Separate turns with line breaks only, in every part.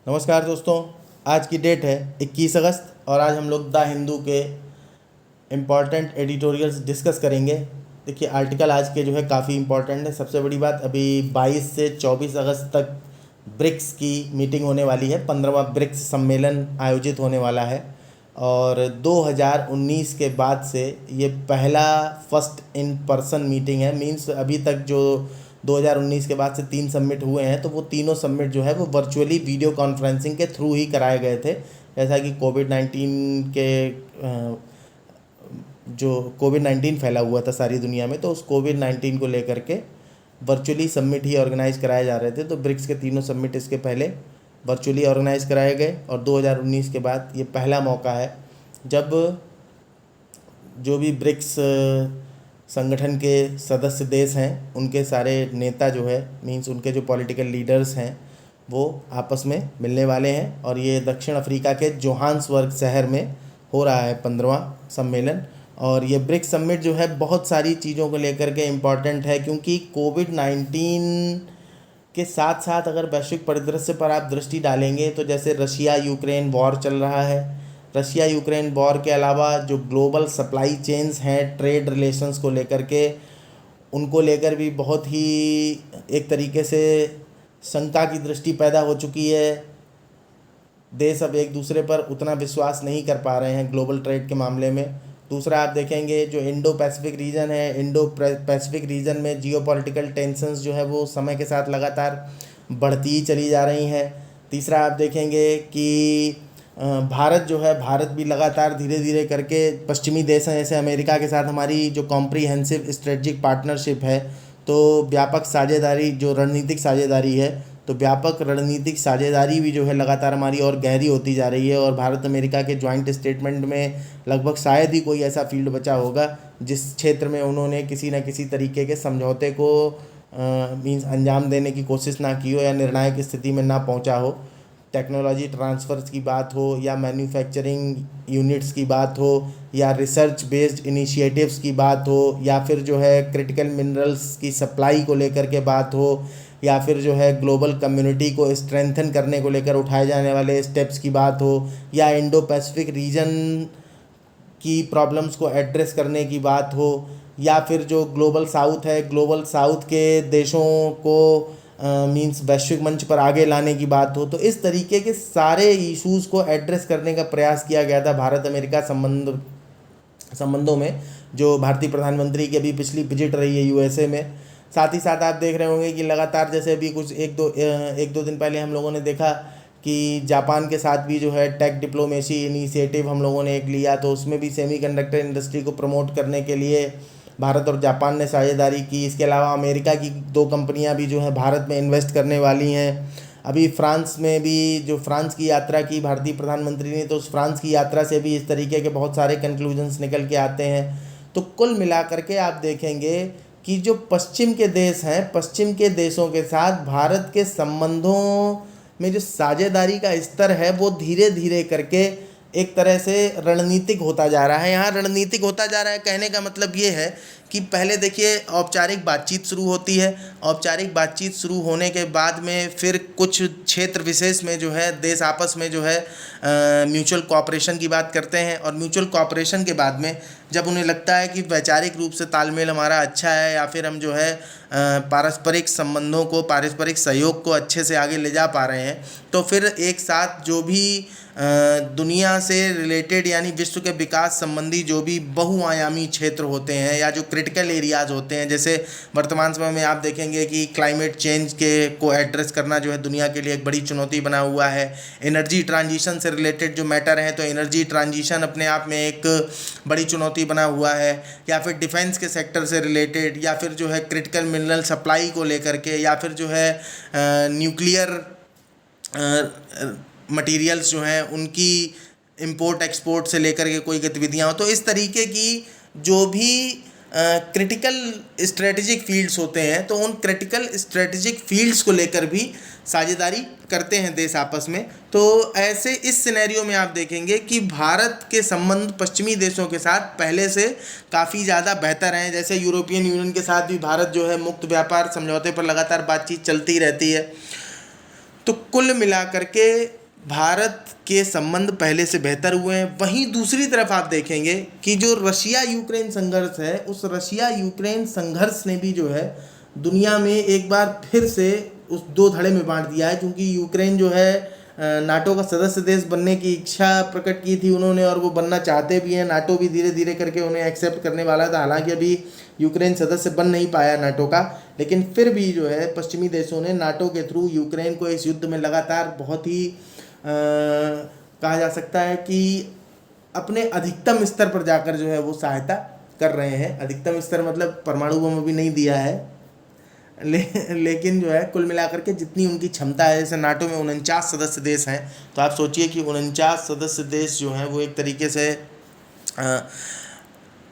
नमस्कार दोस्तों। आज की डेट है 21 अगस्त और आज हम लोग द हिंदू के इम्पॉर्टेंट एडिटोरियल्स डिस्कस करेंगे। देखिए, आर्टिकल आज के जो है काफ़ी इम्पॉर्टेंट है। सबसे बड़ी बात, अभी 22 से 24 अगस्त तक ब्रिक्स की मीटिंग होने वाली है। 15वां ब्रिक्स सम्मेलन आयोजित होने वाला है और 2019 के बाद से ये पहला फर्स्ट इन पर्सन मीटिंग है। मींस अभी तक जो 2019 के बाद से 3 सबमिट हुए हैं, तो वो तीनों सबमिट जो है वो वर्चुअली वीडियो कॉन्फ्रेंसिंग के थ्रू ही कराए गए थे। जैसा कि कोविड 19 के जो कोविड 19 फैला हुआ था सारी दुनिया में, तो उस कोविड 19 को लेकर के वर्चुअली सबमिट ही ऑर्गेनाइज कराए जा रहे थे। तो ब्रिक्स के तीनों सबमिट इसके पहले वर्चुअली ऑर्गेनाइज कराए गए और 2019 के बाद ये पहला मौका है जब जो भी ब्रिक्स संगठन के सदस्य देश हैं उनके सारे नेता जो है, मींस उनके जो पॉलिटिकल लीडर्स हैं, वो आपस में मिलने वाले हैं। और ये दक्षिण अफ्रीका के जोहान्सबर्ग शहर में हो रहा है 15वां सम्मेलन। और ये ब्रिक्स समिट जो है बहुत सारी चीज़ों को लेकर के इम्पॉर्टेंट है, क्योंकि कोविड 19 के साथ साथ अगर वैश्विक परिदृश्य पर आप दृष्टि डालेंगे तो जैसे रशिया यूक्रेन वॉर चल रहा है, रशिया यूक्रेन वॉर के अलावा जो ग्लोबल सप्लाई चेन्स हैं ट्रेड रिलेशंस को लेकर के, उनको लेकर भी बहुत ही एक तरीके से शंका की दृष्टि पैदा हो चुकी है। देश अब एक दूसरे पर उतना विश्वास नहीं कर पा रहे हैं ग्लोबल ट्रेड के मामले में। दूसरा आप देखेंगे जो इंडो पैसिफिक रीजन है, इंडो पैसिफिक रीजन में जियोपॉलिटिकल टेंशन्स जो है वो समय के साथ लगातार बढ़ती ही चली जा रही हैं। तीसरा आप देखेंगे कि भारत जो है, भारत भी लगातार धीरे धीरे करके पश्चिमी देश हैं जैसे अमेरिका के साथ हमारी जो कॉम्प्रिहेंसिव स्ट्रेटजिक पार्टनरशिप है, तो व्यापक साझेदारी जो रणनीतिक साझेदारी है, तो व्यापक रणनीतिक साझेदारी भी जो है लगातार हमारी और गहरी होती जा रही है। और भारत अमेरिका के जॉइंट स्टेटमेंट में लगभग शायद ही कोई ऐसा फील्ड बचा होगा जिस क्षेत्र में उन्होंने किसी न किसी तरीके के समझौते को मीन्स अंजाम देने की कोशिश ना की हो या निर्णायक स्थिति में ना पहुंचा हो। टेक्नोलॉजी ट्रांसफ़र्स की बात हो या मैन्युफैक्चरिंग यूनिट्स की बात हो या रिसर्च बेस्ड इनिशिएटिव्स की बात हो या फिर जो है क्रिटिकल मिनरल्स की सप्लाई को लेकर के बात हो या फिर जो है ग्लोबल कम्युनिटी को स्ट्रेंथन करने को लेकर उठाए जाने वाले स्टेप्स की बात हो या इंडो पैसिफिक रीजन की प्रॉब्लम्स को एड्रेस करने की बात हो या फिर जो ग्लोबल साउथ है, ग्लोबल साउथ के देशों को मींस वैश्विक मंच पर आगे लाने की बात हो, तो इस तरीके के सारे इश्यूज़ को एड्रेस करने का प्रयास किया गया था भारत अमेरिका संबंधों में, जो भारतीय प्रधानमंत्री की अभी पिछली विजिट रही है यूएसए में। साथ ही साथ आप देख रहे होंगे कि लगातार जैसे अभी कुछ एक दो दिन पहले हम लोगों ने देखा कि जापान के साथ भी जो है टेक डिप्लोमेसी इनिशिएटिव हम लोगों ने एक लिया, तो उसमें भी सेमीकंडक्टर इंडस्ट्री को प्रमोट करने के लिए भारत और जापान ने साझेदारी की। इसके अलावा अमेरिका की 2 कंपनियां भी जो है भारत में इन्वेस्ट करने वाली हैं। अभी फ्रांस में भी जो फ्रांस की यात्रा की भारतीय प्रधानमंत्री ने, तो उस फ्रांस की यात्रा से भी इस तरीके के बहुत सारे कंक्लूजन्स निकल के आते हैं। तो कुल मिलाकर के आप देखेंगे कि जो पश्चिम के देश हैं, पश्चिम के देशों के साथ भारत के संबंधों में जो साझेदारी का स्तर है वो धीरे धीरे करके एक तरह से रणनीतिक होता जा रहा है। यहाँ रणनीतिक होता जा रहा है कहने का मतलब ये है कि पहले देखिए औपचारिक बातचीत शुरू होती है, औपचारिक बातचीत शुरू होने के बाद में फिर कुछ क्षेत्र विशेष में जो है देश आपस में जो है म्यूचुअल कोऑपरेशन की बात करते हैं और म्यूचुअल कोऑपरेशन के बाद में जब उन्हें लगता है कि वैचारिक रूप से तालमेल हमारा अच्छा है या फिर हम जो है पारस्परिक संबंधों को, पारस्परिक सहयोग को अच्छे से आगे ले जा पा रहे हैं, तो फिर एक साथ जो भी दुनिया से रिलेटेड यानी विश्व के विकास संबंधी जो भी बहुआयामी क्षेत्र होते हैं या जो क्रिटिकल एरियाज़ होते हैं, जैसे वर्तमान समय में आप देखेंगे कि क्लाइमेट चेंज के को एड्रेस करना जो है दुनिया के लिए एक बड़ी चुनौती बना हुआ है। एनर्जी ट्रांजिशन से रिलेटेड जो मैटर हैं, तो एनर्जी ट्रांजिशन अपने आप में एक बड़ी चुनौती बना हुआ है, या फिर डिफेंस के सेक्टर से रिलेटेड, या फिर जो है क्रिटिकल मिनरल सप्लाई को लेकर के, या फिर जो है न्यूक्लियर मटेरियल्स जो हैं उनकी इंपोर्ट एक्सपोर्ट से लेकर के कोई गतिविधियाँ हो। तो इस तरीके की जो भी क्रिटिकल स्ट्रेटेजिक फील्ड्स होते हैं, तो उन क्रिटिकल स्ट्रेटेजिक फील्ड्स को लेकर भी साझेदारी करते हैं देश आपस में। तो ऐसे इस सिनेरियो में आप देखेंगे कि भारत के संबंध पश्चिमी देशों के साथ पहले से काफ़ी ज़्यादा बेहतर हैं। जैसे यूरोपियन यूनियन के साथ भी भारत जो है मुक्त व्यापार समझौते पर लगातार बातचीत चलती रहती है। तो कुल मिलाकर के भारत के संबंध पहले से बेहतर हुए हैं। वहीं दूसरी तरफ आप देखेंगे कि जो रशिया यूक्रेन संघर्ष है, उस रशिया यूक्रेन संघर्ष ने भी जो है दुनिया में एक बार फिर से उस दो धड़े में बांट दिया है, क्योंकि यूक्रेन जो है नाटो का सदस्य देश बनने की इच्छा प्रकट की थी उन्होंने, और वो बनना चाहते भी हैं। नाटो भी धीरे धीरे करके उन्हें एक्सेप्ट करने वाला था, हालांकि अभी यूक्रेन सदस्य बन नहीं पाया नाटो का, लेकिन फिर भी जो है पश्चिमी देशों ने नाटो के थ्रू यूक्रेन को इस युद्ध में लगातार बहुत ही कहा जा सकता है कि अपने अधिकतम स्तर पर जाकर जो है वो सहायता कर रहे हैं। अधिकतम स्तर मतलब परमाणु बम अभी नहीं दिया है, लेकिन जो है कुल मिलाकर के जितनी उनकी क्षमता है, जैसे नाटो में 49 सदस्य देश हैं, तो आप सोचिए कि 49 सदस्य देश जो हैं वो एक तरीके से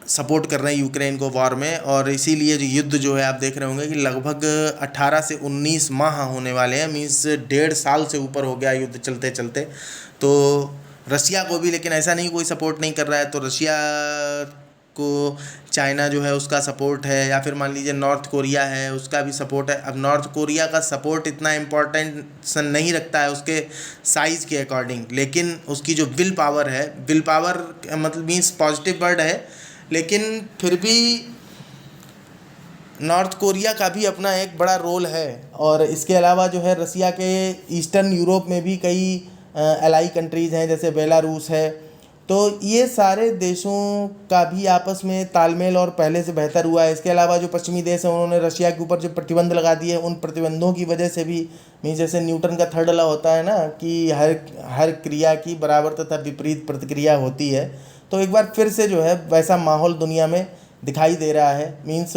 सपोर्ट कर रहे हैं यूक्रेन को वॉर में। और इसीलिए जो युद्ध जो है आप देख रहे होंगे कि लगभग 18 से 19 माह होने वाले हैं, मीन्स 1.5 साल से ऊपर हो गया युद्ध चलते चलते। तो रशिया को भी लेकिन ऐसा नहीं कोई सपोर्ट नहीं कर रहा है, तो रशिया को चाइना जो है उसका सपोर्ट है, या फिर मान लीजिए नॉर्थ कोरिया है उसका भी सपोर्ट है। अब नॉर्थ कोरिया का सपोर्ट इतना इम्पोर्टेंसन नहीं रखता है उसके साइज़ के अकॉर्डिंग, लेकिन उसकी जो विल पावर है, विल पावर मतलब मीन्स पॉजिटिव वर्ड है, लेकिन फिर भी नॉर्थ कोरिया का भी अपना एक बड़ा रोल है। और इसके अलावा जो है रसिया के ईस्टर्न यूरोप में भी कई एलाई कंट्रीज़ हैं, जैसे बेलारूस है। तो ये सारे देशों का भी आपस में तालमेल और पहले से बेहतर हुआ है। इसके अलावा जो पश्चिमी देश हैं उन्होंने रशिया के ऊपर जो प्रतिबंध लगा दिए, उन प्रतिबंधों की वजह से भी मीन जैसे न्यूटन का थर्ड लॉ होता है ना कि हर क्रिया की बराबर तथा विपरीत प्रतिक्रिया होती है, तो एक बार फिर से जो है वैसा माहौल दुनिया में दिखाई दे रहा है। मीन्स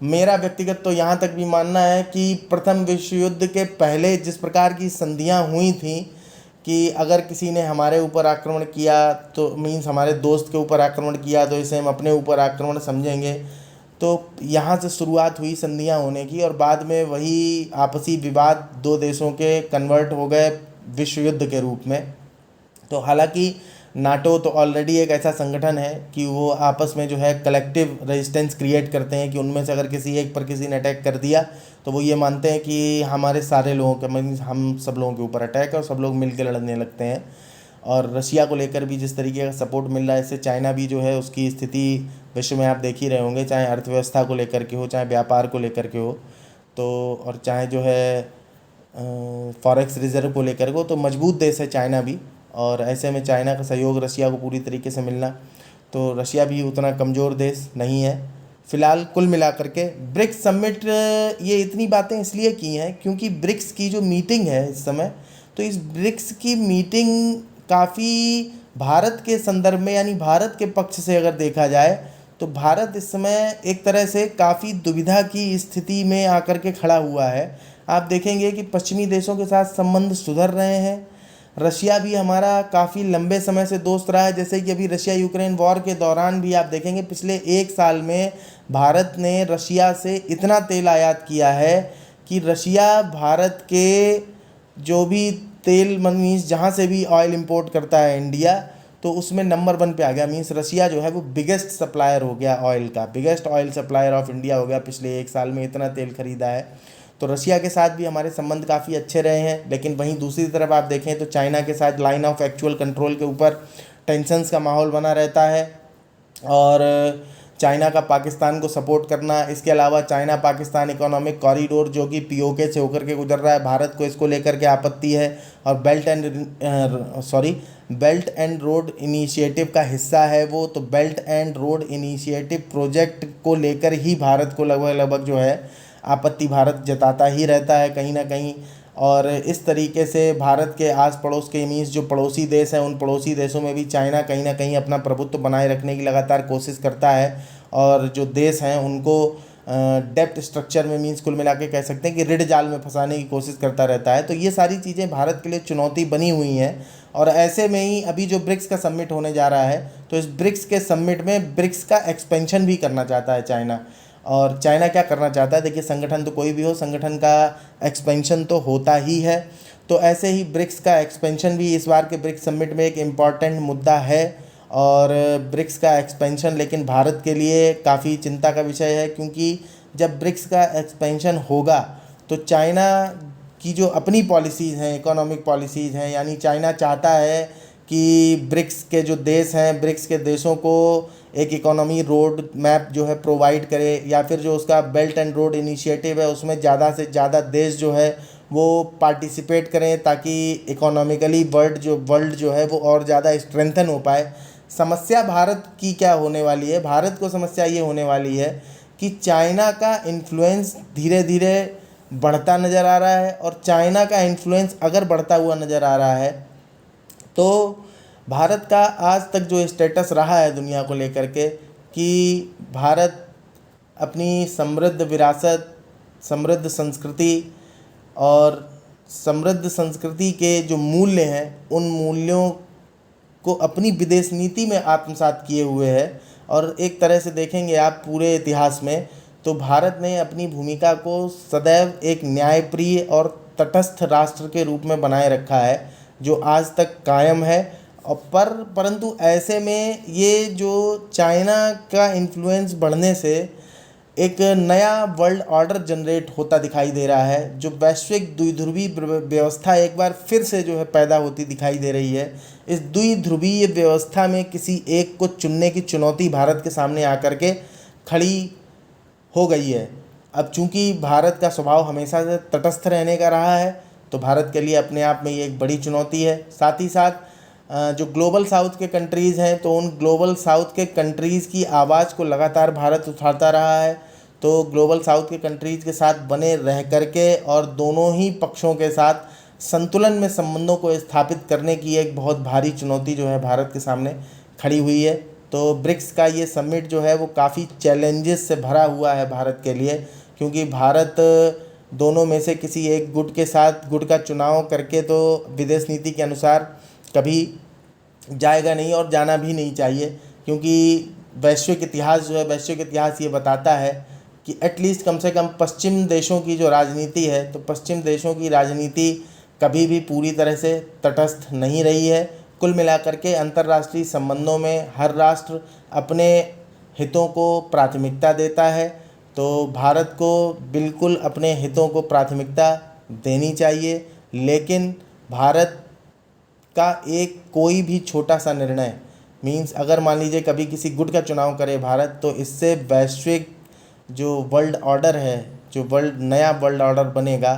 मेरा व्यक्तिगत तो यहाँ तक भी मानना है कि प्रथम विश्व युद्ध के पहले जिस प्रकार की संधियाँ हुई थी कि अगर किसी ने हमारे ऊपर आक्रमण किया तो मीन्स हमारे दोस्त के ऊपर आक्रमण किया तो इसे हम अपने ऊपर आक्रमण समझेंगे, तो यहाँ से शुरुआत हुई संधियाँ होने की, और बाद में वही आपसी विवाद दो देशों के कन्वर्ट हो गए विश्व युद्ध के रूप में। तो हालांकि नाटो तो ऑलरेडी एक ऐसा संगठन है कि वो आपस में जो है कलेक्टिव रेजिस्टेंस क्रिएट करते हैं, कि उनमें से अगर किसी एक पर किसी ने अटैक कर दिया तो वो ये मानते हैं कि हमारे सारे लोगों के मीन्स हम सब लोगों के ऊपर अटैक है, और सब लोग मिलकर लड़ने लगते हैं। और रशिया को लेकर भी जिस तरीके का सपोर्ट मिल रहा है, इससे चाइना भी जो है उसकी स्थिति विश्व में आप देख ही रहे होंगे, चाहे अर्थव्यवस्था को लेकर के हो, चाहे व्यापार को लेकर के हो, तो और चाहे जो है फॉरेक्स रिजर्व को लेकर को, तो मजबूत देश है चाइना भी। और ऐसे में चाइना का सहयोग रशिया को पूरी तरीके से मिलना, तो रशिया भी उतना कमज़ोर देश नहीं है फ़िलहाल। कुल मिलाकर के ब्रिक्स समिट ये इतनी बातें इसलिए की हैं क्योंकि ब्रिक्स की जो मीटिंग है इस समय, तो इस ब्रिक्स की मीटिंग काफ़ी भारत के संदर्भ में यानी भारत के पक्ष से अगर देखा जाए तो भारत इस समय एक तरह से काफ़ी दुविधा की स्थिति में आकर के खड़ा हुआ है। आप देखेंगे कि पश्चिमी देशों के साथ संबंध सुधर रहे हैं, रशिया भी हमारा काफ़ी लंबे समय से दोस्त रहा है। जैसे कि अभी रशिया यूक्रेन वॉर के दौरान भी आप देखेंगे पिछले 1 साल में भारत ने रशिया से इतना तेल आयात किया है कि रशिया भारत के जो भी तेल मीन्स जहाँ से भी ऑयल इंपोर्ट करता है इंडिया, तो उसमें नंबर 1 पे आ गया। मीन्स रशिया जो है वो बिगेस्ट सप्लायर हो गया ऑयल का, biggest oil supplier of India हो गया। पिछले 1 साल में इतना तेल खरीदा है। तो रशिया के साथ भी हमारे संबंध काफ़ी अच्छे रहे हैं, लेकिन वहीं दूसरी तरफ आप देखें तो चाइना के साथ लाइन ऑफ एक्चुअल कंट्रोल के ऊपर टेंशन्स का माहौल बना रहता है, और चाइना का पाकिस्तान को सपोर्ट करना, इसके अलावा चाइना पाकिस्तान इकोनॉमिक कॉरिडोर जो कि पीओके से होकर के गुजर रहा है, भारत को इसको लेकर के आपत्ति है। और बेल्ट एंड रोड इनिशिएटिव का हिस्सा है वो, तो belt and road initiative project को लेकर ही भारत को लगभग जो है आपत्ति भारत जताता ही रहता है कहीं ना कहीं। और इस तरीके से भारत के आस पड़ोस के मीन्स जो पड़ोसी देश हैं, उन पड़ोसी देशों में भी चाइना कहीं ना कहीं अपना प्रभुत्व बनाए रखने की लगातार कोशिश करता है, और जो देश हैं उनको डेप्ट स्ट्रक्चर में मीन्स कुल मिला के कह सकते हैं कि ऋण जाल में फंसाने की कोशिश करता रहता है। तो ये सारी चीज़ें भारत के लिए चुनौती बनी हुई हैं। और ऐसे में ही अभी जो ब्रिक्स का समिट होने जा रहा है, तो इस ब्रिक्स के समिट में ब्रिक्स का एक्सपेंशन भी करना चाहता है चाइना। और चाइना क्या करना चाहता है, देखिए संगठन तो कोई भी हो, संगठन का एक्सपेंशन तो होता ही है, तो ऐसे ही ब्रिक्स का एक्सपेंशन भी इस बार के ब्रिक्स समिट में एक इम्पॉर्टेंट मुद्दा है। और ब्रिक्स का एक्सपेंशन लेकिन भारत के लिए काफ़ी चिंता का विषय है, क्योंकि जब ब्रिक्स का एक्सपेंशन होगा तो चाइना की जो अपनी पॉलिसीज़ हैं, इकोनॉमिक पॉलिसीज़ हैं, यानी चाइना चाहता है कि ब्रिक्स के जो देश हैं, ब्रिक्स के देशों को एक इकोनॉमी रोड मैप जो है प्रोवाइड करे, या फिर जो उसका बेल्ट एंड रोड इनिशिएटिव है उसमें ज़्यादा से ज़्यादा देश जो है वो पार्टिसिपेट करें, ताकि इकोनॉमिकली वर्ल्ड जो है वो और ज़्यादा स्ट्रेंथन हो पाए। समस्या भारत की क्या होने वाली है? भारत को समस्या ये होने वाली है कि चाइना का इन्फ्लुएंस धीरे धीरे बढ़ता नज़र आ रहा है, और चाइना का इन्फ्लुएंस अगर बढ़ता हुआ नज़र आ रहा है तो भारत का आज तक जो स्टेटस रहा है दुनिया को लेकर के, कि भारत अपनी समृद्ध विरासत, समृद्ध संस्कृति और समृद्ध संस्कृति के जो मूल्य हैं उन मूल्यों को अपनी विदेश नीति में आत्मसात किए हुए है। और एक तरह से देखेंगे आप पूरे इतिहास में, तो भारत ने अपनी भूमिका को सदैव एक न्यायप्रिय और तटस्थ राष्ट्र के रूप में बनाए रखा है, जो आज तक कायम है। और परंतु ऐसे में ये जो चाइना का इन्फ्लुएंस बढ़ने से एक नया वर्ल्ड ऑर्डर जनरेट होता दिखाई दे रहा है, जो वैश्विक द्विध्रुवीय व्यवस्था एक बार फिर से जो है पैदा होती दिखाई दे रही है। इस द्विध्रुवीय व्यवस्था में किसी एक को चुनने की चुनौती भारत के सामने आकर के खड़ी हो गई है। अब चूंकि भारत का स्वभाव हमेशा से तटस्थ रहने का रहा है, तो भारत के लिए अपने आप में ये एक बड़ी चुनौती है। साथ ही साथ जो ग्लोबल साउथ के कंट्रीज़ हैं, तो उन ग्लोबल साउथ के कंट्रीज़ की आवाज़ को लगातार भारत उठाता रहा है। तो ग्लोबल साउथ के कंट्रीज़ के साथ बने रह करके और दोनों ही पक्षों के साथ संतुलन में संबंधों को स्थापित करने की एक बहुत भारी चुनौती जो है भारत के सामने खड़ी हुई है। तो ब्रिक्स का ये समिट जो है वो काफ़ी चैलेंजेस से भरा हुआ है भारत के लिए, क्योंकि भारत दोनों में से किसी एक गुट का चुनाव करके तो विदेश नीति के अनुसार कभी जाएगा नहीं, और जाना भी नहीं चाहिए। क्योंकि वैश्विक इतिहास ये बताता है कि एटलीस्ट कम से कम पश्चिम देशों की जो राजनीति है, तो पश्चिम देशों की राजनीति कभी भी पूरी तरह से तटस्थ नहीं रही है। कुल मिलाकर के अंतर्राष्ट्रीय संबंधों में हर राष्ट्र अपने हितों को प्राथमिकता देता है, तो भारत को बिल्कुल अपने हितों को प्राथमिकता देनी चाहिए। लेकिन भारत का एक कोई भी छोटा सा निर्णय मीन्स, अगर मान लीजिए कभी किसी गुट का चुनाव करे भारत, तो इससे वैश्विक जो वर्ल्ड ऑर्डर है, जो नया वर्ल्ड ऑर्डर बनेगा,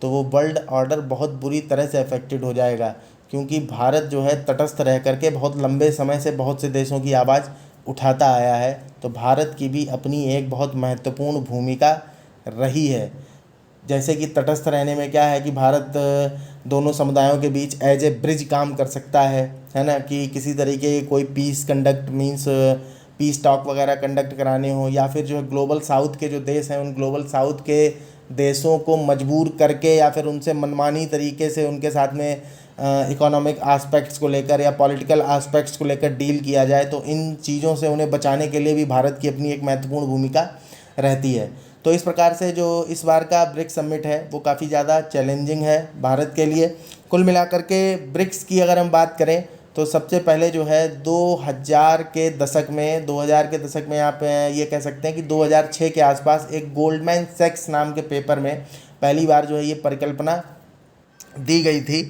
तो वो वर्ल्ड ऑर्डर बहुत बुरी तरह से अफेक्टेड हो जाएगा। क्योंकि भारत जो है तटस्थ रह करके बहुत लंबे समय से बहुत से देशों की आवाज़ उठाता आया है, तो भारत की भी अपनी एक बहुत महत्वपूर्ण भूमिका रही है। जैसे कि तटस्थ रहने में क्या है कि भारत दोनों समुदायों के बीच एज ए ब्रिज काम कर सकता है ना, कि किसी तरीके की कोई पीस टॉक वगैरह कंडक्ट कराने हो, या फिर जो है ग्लोबल साउथ के जो देश हैं उन ग्लोबल साउथ के देशों को मजबूर करके या फिर उनसे मनमानी तरीके से उनके साथ में इकोनॉमिक आस्पेक्ट्स को लेकर या पॉलिटिकल आस्पेक्ट्स को लेकर डील किया जाए, तो इन चीज़ों से उन्हें बचाने के लिए भी भारत की अपनी एक महत्वपूर्ण भूमिका रहती है। तो इस प्रकार से जो इस बार का ब्रिक्स समिट है वो काफ़ी ज़्यादा चैलेंजिंग है भारत के लिए। कुल मिलाकर के ब्रिक्स की अगर हम बात करें, तो सबसे पहले जो है 2000 के दशक में आप ये कह सकते हैं कि 2006 के आसपास एक गोल्डमैन सैक्स नाम के पेपर में पहली बार जो है ये परिकल्पना दी गई थी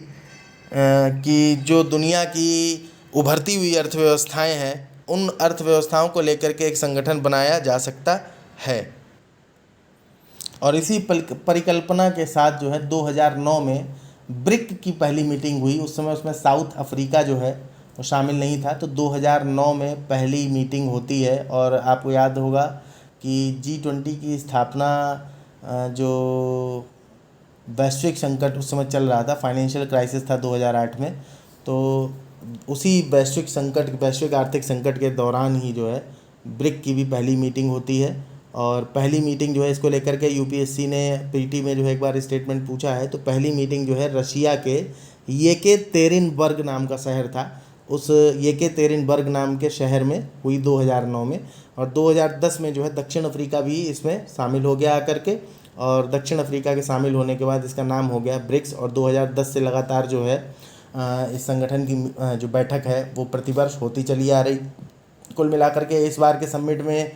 कि जो दुनिया की उभरती हुई अर्थव्यवस्थाएं हैं, उन अर्थव्यवस्थाओं को लेकर के एक संगठन बनाया जा सकता है। और इसी परिकल्पना के साथ जो है 2009 में ब्रिक की पहली मीटिंग हुई। उस समय उसमें साउथ अफ्रीका जो है वो शामिल नहीं था। तो 2009 में पहली मीटिंग होती है, और आपको याद होगा कि G20 की स्थापना जो वैश्विक संकट उस समय चल रहा था, फाइनेंशियल क्राइसिस था 2008 में, तो उसी वैश्विक आर्थिक संकट के दौरान ही जो है ब्रिक की भी पहली मीटिंग होती है। और पहली मीटिंग जो है इसको लेकर के यूपीएससी ने पीटी में जो है एक बार स्टेटमेंट पूछा है। तो पहली मीटिंग जो है रशिया के येकेतेरिनबर्ग नाम का शहर था, उस येकेतेरिनबर्ग नाम के शहर में हुई 2009 में। और 2010 में जो है दक्षिण अफ्रीका भी इसमें शामिल हो गया आकर के, और दक्षिण अफ्रीका के शामिल होने के बाद इसका नाम हो गया ब्रिक्स। और 2010 से लगातार जो है इस संगठन की जो बैठक है वो प्रतिवर्ष होती चली आ रही। कुल मिलाकर के इस बार के समिट में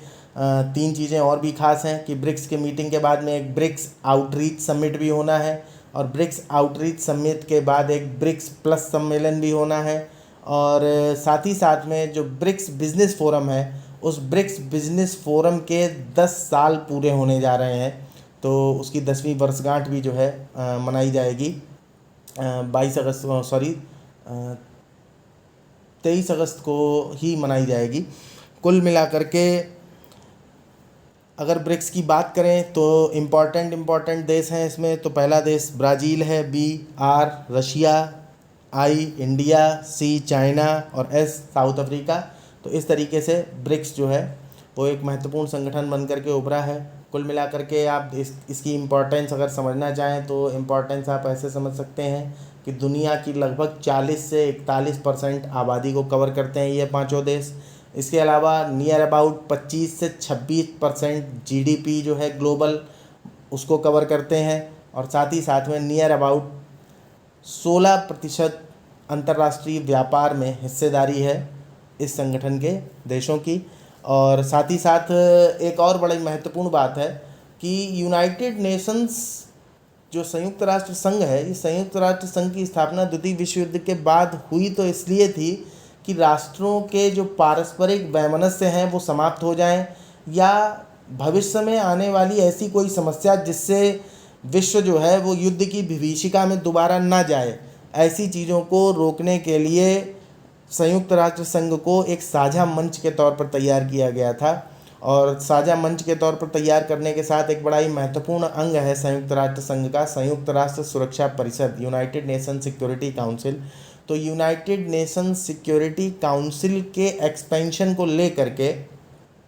3 चीज़ें और भी खास हैं कि ब्रिक्स के मीटिंग के बाद में एक ब्रिक्स आउटरीच समिट भी होना है, और ब्रिक्स आउटरीच समिट के बाद एक ब्रिक्स प्लस सम्मेलन भी होना है। और साथ ही साथ में जो ब्रिक्स बिजनेस फोरम है, उस ब्रिक्स बिजनेस फोरम के 10 साल पूरे होने जा रहे हैं, तो उसकी 10वीं वर्षगांठ भी जो है मनाई जाएगी 23 अगस्त को ही मनाई जाएगी। कुल मिलाकर के अगर ब्रिक्स की बात करें तो इम्पॉर्टेंट देश हैं इसमें। तो पहला देश ब्राज़ील है, BR Russia, I India, C China और S साउथ अफ्रीका। तो इस तरीके से ब्रिक्स जो है वो एक महत्वपूर्ण संगठन बन करके उभरा है। कुल मिलाकर के आप इसकी इम्पोर्टेंस अगर समझना चाहें तो इम्पोर्टेंस आप ऐसे समझ सकते हैं कि दुनिया की लगभग 40 से 41% आबादी को कवर करते हैं ये पांचों देश। इसके अलावा नियर अबाउट 25 से 26% GDP जो है ग्लोबल उसको कवर करते हैं, और साथ ही साथ में नियर अबाउट 16% अंतर्राष्ट्रीय व्यापार में हिस्सेदारी है इस संगठन के देशों की। और साथ ही साथ एक और बड़ी महत्वपूर्ण बात है कि यूनाइटेड नेशंस जो संयुक्त राष्ट्र संघ है, इस संयुक्त राष्ट्र संघ की स्थापना द्वितीय विश्व युद्ध के बाद हुई तो इसलिए थी कि राष्ट्रों के जो पारस्परिक वैमनस्य हैं वो समाप्त हो जाएं, या भविष्य में आने वाली ऐसी कोई समस्या जिससे विश्व जो है वो युद्ध की विभीषिका में दोबारा ना जाए, ऐसी चीज़ों को रोकने के लिए संयुक्त राष्ट्र संघ को एक साझा मंच के तौर पर तैयार किया गया था। और साझा मंच के तौर पर तैयार करने के साथ एक बड़ा ही महत्वपूर्ण अंग है संयुक्त राष्ट्र संघ का संयुक्त राष्ट्र सुरक्षा परिषद, यूनाइटेड नेशन सिक्योरिटी काउंसिल। तो यूनाइटेड नेशन सिक्योरिटी काउंसिल के एक्सपेंशन को लेकर के,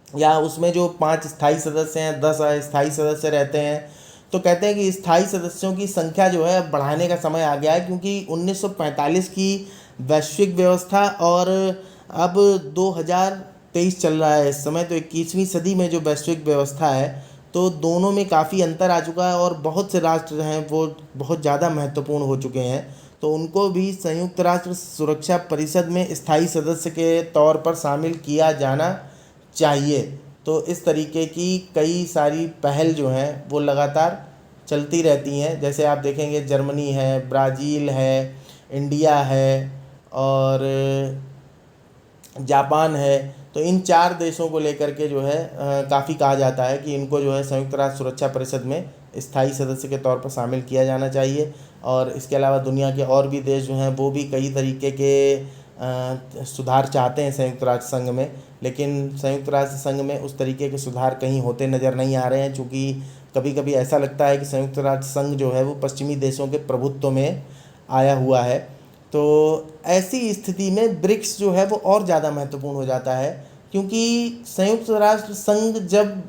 या उसमें जो 5 स्थायी सदस्य हैं, 10 अस्थायी सदस्य रहते हैं, तो कहते हैं कि स्थायी सदस्यों की संख्या जो है अब बढ़ाने का समय आ गया है, क्योंकि 1945 की वैश्विक व्यवस्था और अब 2023 चल रहा है इस समय, तो 21वीं सदी में जो वैश्विक व्यवस्था है तो दोनों में काफ़ी अंतर आ चुका है, और बहुत से राष्ट्र हैं वो बहुत ज़्यादा महत्वपूर्ण हो चुके हैं, तो उनको भी संयुक्त राष्ट्र सुरक्षा परिषद में स्थायी सदस्य के तौर पर शामिल किया जाना चाहिए। तो इस तरीके की कई सारी पहल जो हैं वो लगातार चलती रहती हैं। जैसे आप देखेंगे जर्मनी है, ब्राज़ील है, इंडिया है और जापान है। तो इन 4 देशों को लेकर के जो है काफ़ी कहा जाता है कि इनको जो है संयुक्त राष्ट्र सुरक्षा परिषद में स्थायी सदस्य के तौर पर शामिल किया जाना चाहिए। और इसके अलावा दुनिया के और भी देश जो हैं वो भी कई तरीके के सुधार चाहते हैं संयुक्त राष्ट्र संघ में, लेकिन संयुक्त राष्ट्र संघ में उस तरीके के सुधार कहीं होते नज़र नहीं आ रहे हैं, क्योंकि कभी कभी ऐसा लगता है कि संयुक्त राष्ट्र संघ जो है वो पश्चिमी देशों के प्रभुत्व में आया हुआ है। तो ऐसी स्थिति में ब्रिक्स जो है वो और ज़्यादा महत्वपूर्ण हो जाता है, क्योंकि संयुक्त राष्ट्र संघ जब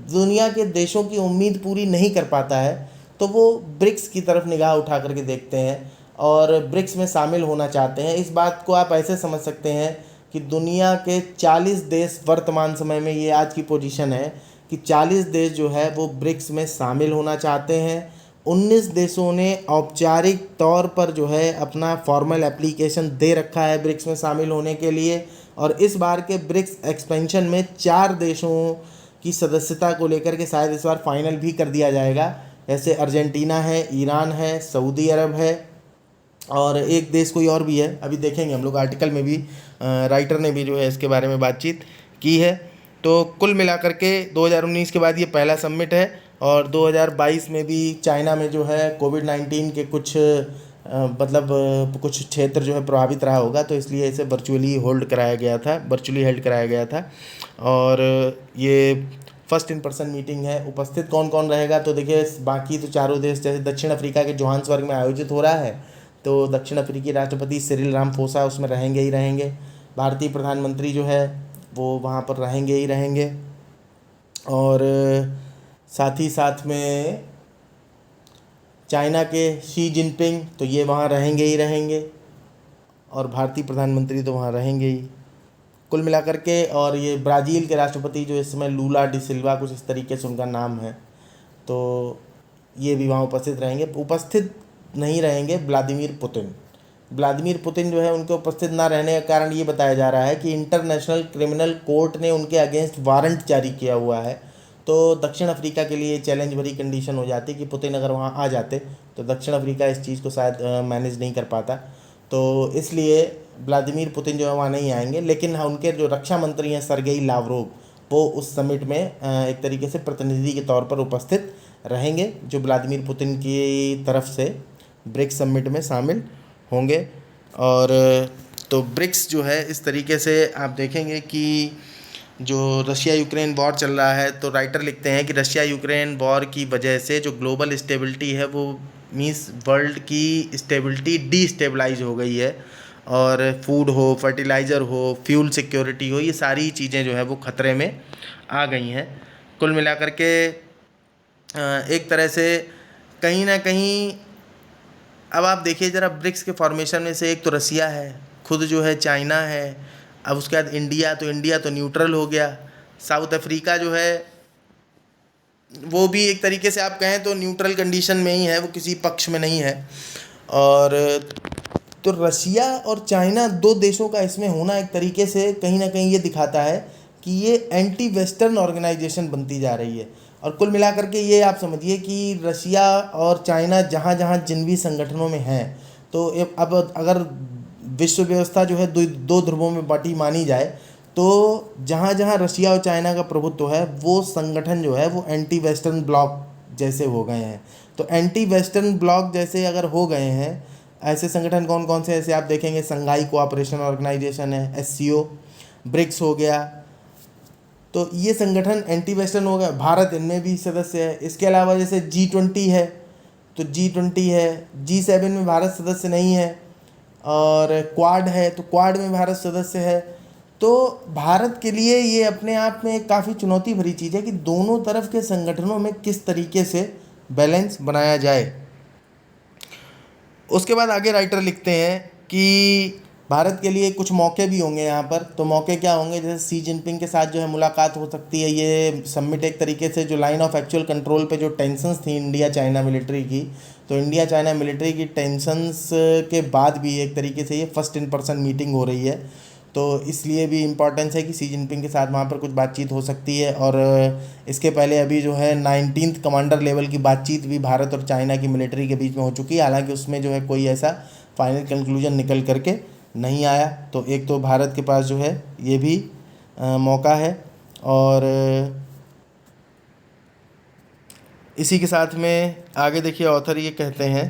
दुनिया के देशों की उम्मीद पूरी नहीं कर पाता है तो वो ब्रिक्स की तरफ निगाह उठा करके देखते हैं और ब्रिक्स में शामिल होना चाहते हैं। इस बात को आप ऐसे समझ सकते हैं कि दुनिया के 40 देश वर्तमान समय में, ये आज की पोजीशन है कि 40 देश जो है वो ब्रिक्स में शामिल होना चाहते हैं। 19 देशों ने औपचारिक तौर पर जो है अपना फॉर्मल एप्लीकेशन दे रखा है ब्रिक्स में शामिल होने के लिए, और इस बार के ब्रिक्स एक्सपेंशन में 4 देशों की सदस्यता को लेकर के शायद इस बार फाइनल भी कर दिया जाएगा। जैसे अर्जेंटीना है, ईरान है, सऊदी अरब है और एक देश कोई और भी है, अभी देखेंगे हम लोग। आर्टिकल में भी राइटर ने भी जो है इसके बारे में बातचीत की है। तो कुल मिलाकर के 2019 के बाद ये पहला समिट है, और 2022 में भी चाइना में जो है कोविड-19 के कुछ कुछ क्षेत्र जो है प्रभावित रहा होगा, तो इसलिए इसे वर्चुअली हेल्ड कराया गया था। और ये फर्स्ट इन पर्सन मीटिंग है। उपस्थित कौन कौन रहेगा, तो देखिए बाकी तो चारों देश, जैसे दक्षिण अफ्रीका के जोहान्सबर्ग में आयोजित हो रहा है, तो दक्षिण अफ्रीकी राष्ट्रपति सिरिल रामाफोसा उसमें रहेंगे ही रहेंगे। भारतीय प्रधानमंत्री जो है वो वहाँ पर रहेंगे ही रहेंगे, और साथ ही साथ में चाइना के शी जिनपिंग तो ये वहाँ रहेंगे ही रहेंगे, और भारतीय प्रधानमंत्री तो वहाँ रहेंगे ही कुल मिलाकर के। और ये ब्राज़ील के राष्ट्रपति जो इस समय लूला डी सिल्वा कुछ इस तरीके से उनका नाम है, तो ये भी वहाँ उपस्थित रहेंगे। उपस्थित नहीं रहेंगे व्लादिमीर पुतिन जो है, उनके उपस्थित ना रहने का कारण ये बताया जा रहा है कि इंटरनेशनल क्रिमिनल कोर्ट ने उनके अगेंस्ट वारंट जारी किया हुआ है। तो दक्षिण अफ्रीका के लिए चैलेंज भरी कंडीशन हो जाती कि पुतिन अगर वहाँ आ जाते तो दक्षिण अफ्रीका इस चीज़ को शायद मैनेज नहीं कर पाता, तो इसलिए व्लादिमीर पुतिन जो है वहाँ नहीं आएंगे। लेकिन हाँ, उनके जो रक्षा मंत्री हैं सरगेई लावरोव, वो उस समिट में एक तरीके से प्रतिनिधि के तौर पर उपस्थित रहेंगे, जो व्लादिमीर पुतिन की तरफ से ब्रिक्स समिट में शामिल होंगे। और तो ब्रिक्स जो है इस तरीके से आप देखेंगे कि जो रशिया यूक्रेन वॉर चल रहा है, तो राइटर लिखते हैं कि रशिया यूक्रेन वॉर की वजह से जो ग्लोबल स्टेबिलिटी है वो मीन्स वर्ल्ड की स्टेबिलिटी डीस्टेबलाइज हो गई है, और फूड हो, फर्टिलाइज़र हो, फ्यूल सिक्योरिटी हो, ये सारी चीज़ें जो है वो ख़तरे में आ गई हैं। कुल मिलाकर के एक तरह से कहीं ना कहीं अब आप देखिए ज़रा, ब्रिक्स के फॉर्मेशन में से एक तो रसिया है, खुद जो है चाइना है, अब उसके बाद इंडिया तो न्यूट्रल हो गया। साउथ अफ्रीका जो है वो भी एक तरीके से आप कहें तो न्यूट्रल कंडीशन में ही है, वो किसी पक्ष में नहीं है। और तो रसिया और चाइना दो देशों का इसमें होना एक तरीके से कहीं ना कहीं ये दिखाता है कि ये एंटी वेस्टर्न ऑर्गेनाइजेशन बनती जा रही है। और कुल मिलाकर के ये आप समझिए कि रसिया और चाइना जहाँ जहाँ जिन भी संगठनों में हैं, तो अब अगर विश्व व्यवस्था जो है दो ध्रुवों में बांटी मानी जाए, तो जहाँ जहाँ रशिया और चाइना का प्रभुत्व है, वो संगठन जो है वो एंटी वेस्टर्न ब्लॉक जैसे हो गए हैं। तो एंटी वेस्टर्न ब्लॉक जैसे अगर हो गए हैं, ऐसे संगठन कौन कौन से, ऐसे आप देखेंगे संघाई कोऑपरेशन ऑर्गेनाइजेशन है, एससीओ, ब्रिक्स हो गया, तो ये संगठन एंटी वेस्टर्न हो गया। भारत इनमें भी सदस्य है। इसके अलावा जैसे G20 है, तो G20 है, G7 में भारत सदस्य नहीं है, और क्वाड है, तो क्वाड में भारत सदस्य है। तो भारत के लिए ये अपने आप में एक काफ़ी चुनौती भरी चीज़ है कि दोनों तरफ के संगठनों में किस तरीके से बैलेंस बनाया जाए। उसके बाद आगे राइटर लिखते हैं कि भारत के लिए कुछ मौके भी होंगे यहाँ पर। तो मौके क्या होंगे, जैसे सी जिनपिंग के साथ जो है मुलाकात हो सकती है। ये समिट एक तरीके से जो लाइन ऑफ एक्चुअल कंट्रोल पे जो टेंशन्स थी इंडिया चाइना मिलिट्री की, तो इंडिया चाइना मिलिट्री की टेंशन्स के बाद भी एक तरीके से ये फर्स्ट इन पर्सन मीटिंग हो रही है, तो इसलिए भी इम्पॉर्टेंस है कि सी जिनपिंग के साथ वहाँ पर कुछ बातचीत हो सकती है। और इसके पहले अभी जो है 19th कमांडर लेवल की बातचीत भी भारत और चाइना की मिलिट्री के बीच में हो चुकी है, हालांकि उसमें जो है कोई ऐसा फाइनल कंक्लूजन निकल करके नहीं आया। तो एक तो भारत के पास जो है ये भी मौका है। और इसी के साथ में आगे देखिए ऑथर ये कहते हैं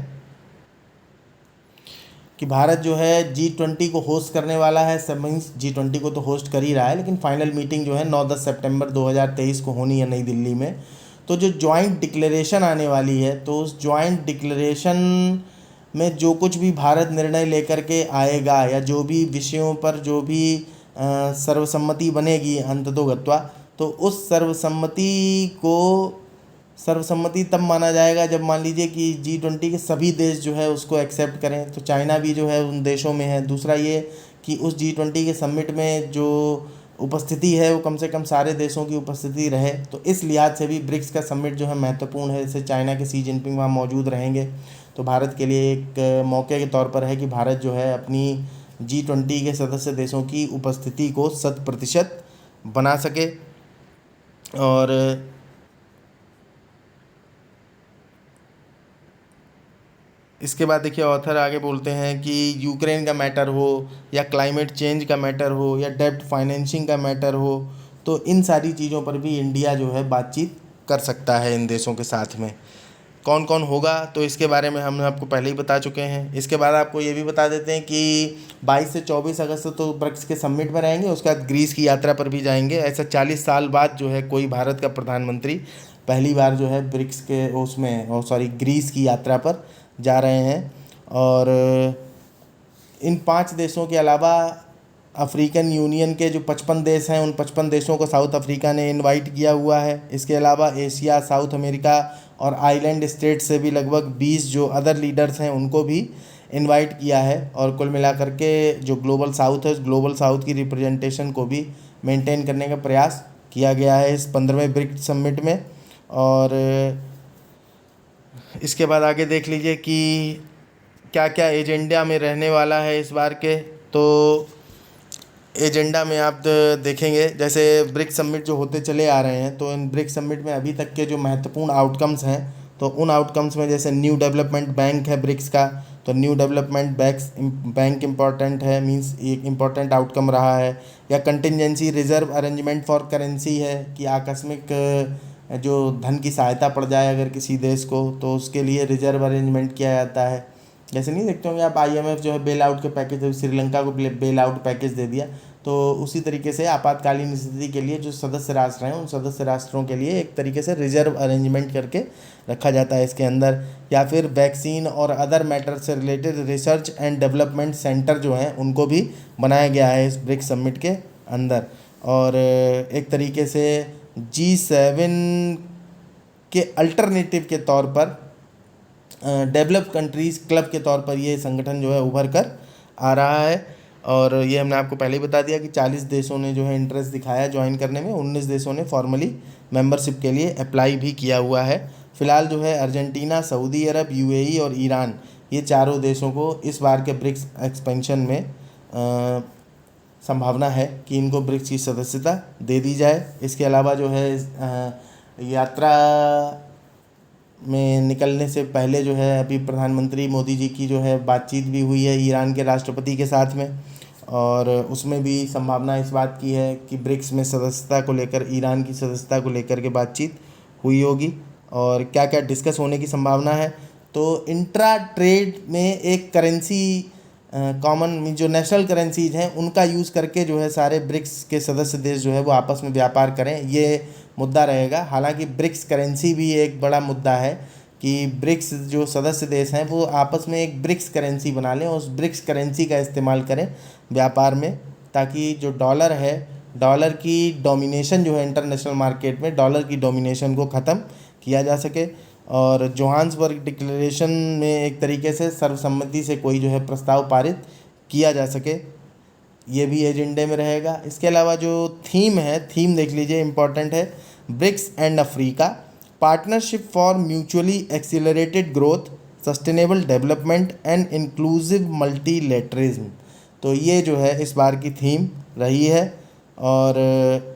कि भारत जो है G20 को होस्ट करने वाला है। सब मीन्स G20 को तो होस्ट कर ही रहा है, लेकिन फाइनल मीटिंग जो है 9-10 सितंबर 2023 को होनी है नई दिल्ली में। तो जो जॉइंट डिक्लेरेशन आने वाली है, तो उस जॉइंट डिक्लेरेशन में जो कुछ भी भारत निर्णय लेकर के आएगा, या जो भी विषयों पर जो भी सर्वसम्मति बनेगी अंततोगत्वा, तो उस सर्वसम्मति तब माना जाएगा जब मान लीजिए कि G20 के सभी देश जो है उसको एक्सेप्ट करें। तो चाइना भी जो है उन देशों में है। दूसरा ये कि उस G20 के समिट में जो उपस्थिति है वो कम से कम सारे देशों की उपस्थिति रहे। तो इस लिहाज से भी ब्रिक्स का समिट जो है महत्वपूर्ण है। जैसे चाइना के सी जिनपिंग वहाँ मौजूद रहेंगे, तो भारत के लिए एक मौके के तौर पर है कि भारत जो है अपनी G20 के सदस्य देशों की उपस्थिति को 100% बना सके। और इसके बाद देखिए ऑथर आगे बोलते हैं कि यूक्रेन का मैटर हो, या क्लाइमेट चेंज का मैटर हो, या डेब्ट फाइनेंसिंग का मैटर हो, तो इन सारी चीज़ों पर भी इंडिया जो है बातचीत कर सकता है इन देशों के साथ में। कौन कौन होगा, तो इसके बारे में हमने आपको पहले ही बता चुके हैं। इसके बाद आपको ये भी बता देते हैं कि 22 से 24 अगस्त तो ब्रिक्स के समिट में रहेंगे, उसके बाद ग्रीस की यात्रा पर भी जाएंगे। ऐसा 40 साल बाद जो है कोई भारत का प्रधानमंत्री पहली बार जो है ब्रिक्स के ग्रीस की यात्रा पर जा रहे हैं। और इन 5 देशों के अलावा अफ्रीकन यूनियन के जो 55 देश हैं, उन 55 देशों को साउथ अफ्रीका ने इनवाइट किया हुआ है। इसके अलावा एशिया, साउथ अमेरिका और आइलैंड स्टेट से भी लगभग 20 जो अदर लीडर्स हैं उनको भी इनवाइट किया है। और कुल मिलाकर के जो ग्लोबल साउथ है, उस ग्लोबल साउथ की रिप्रेजेंटेशन को भी मेंटेन करने का प्रयास किया गया है इस 15वें ब्रिक्स समिट में। और इसके बाद आगे देख लीजिए कि क्या क्या एजेंडा में रहने वाला है इस बार के। तो एजेंडा में आप देखेंगे, जैसे ब्रिक्स समिट जो होते चले आ रहे हैं, तो इन ब्रिक्स समिट में अभी तक के जो महत्वपूर्ण आउटकम्स हैं तो उन आउटकम्स में जैसे न्यू डेवलपमेंट बैंक है ब्रिक्स का, तो न्यू डेवलपमेंट बैंक इम्पॉर्टेंट है, मींस एक इम्पॉर्टेंट आउटकम रहा है। या contingency reserve arrangement for currency है कि आकस्मिक जो धन की सहायता पड़ जाए अगर किसी देश को, तो उसके लिए रिजर्व अरेंजमेंट किया जाता है। जैसे नहीं देखते होंगे आप, आईएमएफ जो है बेल आउट के पैकेज, श्रीलंका को बेल आउट पैकेज दे दिया, तो उसी तरीके से आपातकालीन स्थिति के लिए जो सदस्य राष्ट्र हैं उन सदस्य राष्ट्रों के लिए एक तरीके से रिजर्व अरेंजमेंट करके रखा जाता है इसके अंदर। या फिर वैक्सीन और अदर मैटर से related research and development centre जो हैं उनको भी बनाया गया है इस ब्रिक्स समिट के अंदर। और एक तरीके से G7 के अल्टरनेटिव के तौर पर डेवलप कंट्रीज़ क्लब के तौर पर ये संगठन जो है उभर कर आ रहा है। और ये हमने आपको पहले ही बता दिया कि 40 देशों ने जो है इंटरेस्ट दिखाया ज्वाइन करने में, 19 देशों ने फॉर्मली मेंबरशिप के लिए अप्लाई भी किया हुआ है। फ़िलहाल जो है अर्जेंटीना, सऊदी अरब, यूएई और ईरान, ये चारों देशों को इस बार के ब्रिक्स एक्सपेंशन में संभावना है कि इनको ब्रिक्स की सदस्यता दे दी जाए। इसके अलावा जो है यात्रा में निकलने से पहले जो है अभी प्रधानमंत्री मोदी जी की जो है बातचीत भी हुई है ईरान के राष्ट्रपति के साथ में, और उसमें भी संभावना इस बात की है कि ब्रिक्स में सदस्यता को लेकर, ईरान की सदस्यता को लेकर के बातचीत हुई होगी। और क्या क्या डिस्कस होने की संभावना है, तो इंट्रा ट्रेड में एक करेंसी कॉमन जो नेशनल करेंसीज हैं उनका यूज़ करके जो है सारे ब्रिक्स के सदस्य देश जो है वो आपस में व्यापार करें, ये मुद्दा रहेगा। हालांकि ब्रिक्स करेंसी भी एक बड़ा मुद्दा है कि ब्रिक्स जो सदस्य देश हैं वो आपस में एक ब्रिक्स करेंसी बना लें, उस ब्रिक्स करेंसी का इस्तेमाल करें व्यापार में, ताकि जो डॉलर है, डॉलर की डोमिनेशन जो है इंटरनेशनल मार्केट में, डॉलर की डोमिनेशन को ख़त्म किया जा सके। और जोहान्सबर्ग डिक्लेरेशन में एक तरीके से सर्वसम्मति से कोई जो है प्रस्ताव पारित किया जा सके, ये भी एजेंडे में रहेगा। इसके अलावा जो थीम है, थीम देख लीजिए, इम्पॉर्टेंट है, BRICS and Africa, partnership for mutually accelerated growth, sustainable development and inclusive multilateralism. तो ये जो है इस बार की थीम रही है। और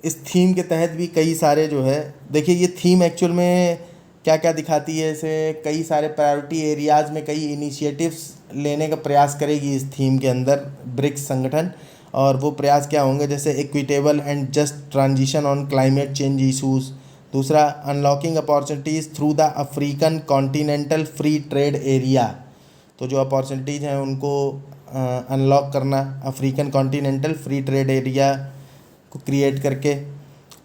इस थीम के तहत भी कई सारे जो है, देखिए ये थीम एक्चुअल में क्या क्या दिखाती है, इसे कई सारे प्रायोरिटी एरियाज़ में कई इनिशिएटिव्स लेने का प्रयास करेगी इस थीम के अंदर ब्रिक्स संगठन। और वो प्रयास क्या होंगे, जैसे equitable and just transition on climate change issues, दूसरा unlocking opportunities through the African continental free trade area, तो जो अपॉर्चुनिटीज़ हैं उनको अनलॉक करना African continental free trade area को क्रिएट करके।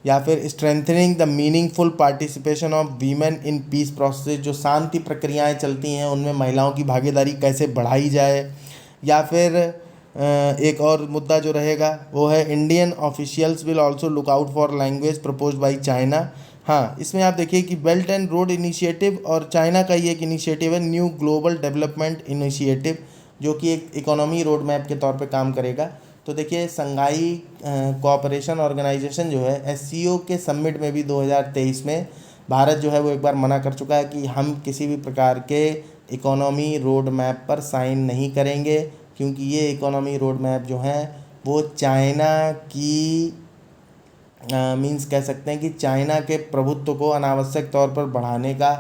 या फिर strengthening the meaningful participation of women in peace process, जो शांति प्रक्रियाएं चलती हैं उनमें महिलाओं की भागीदारी कैसे बढ़ाई जाए। या फिर एक और मुद्दा जो रहेगा वो है Indian officials will also look out for language proposed by China. हाँ, इसमें आप देखिए कि बेल्ट एंड रोड इनिशिएटिव और चाइना का ये एक इनिशिएटिव है न्यू ग्लोबल डेवलपमेंट इनिशिएटिव, जो कि एक इकोनॉमी रोड मैप के तौर पे काम करेगा। तो देखिए संघाई कोऑपरेशन ऑर्गेनाइजेशन जो है एससीओ के समिट में भी 2023 में भारत जो है वो एक बार मना कर चुका है कि हम किसी भी प्रकार के इकोनॉमी रोड मैप पर साइन नहीं करेंगे, क्योंकि ये इकोनॉमी रोड मैप जो हैं वो चाइना की मींस कह सकते हैं कि चाइना के प्रभुत्व को अनावश्यक तौर पर बढ़ाने का,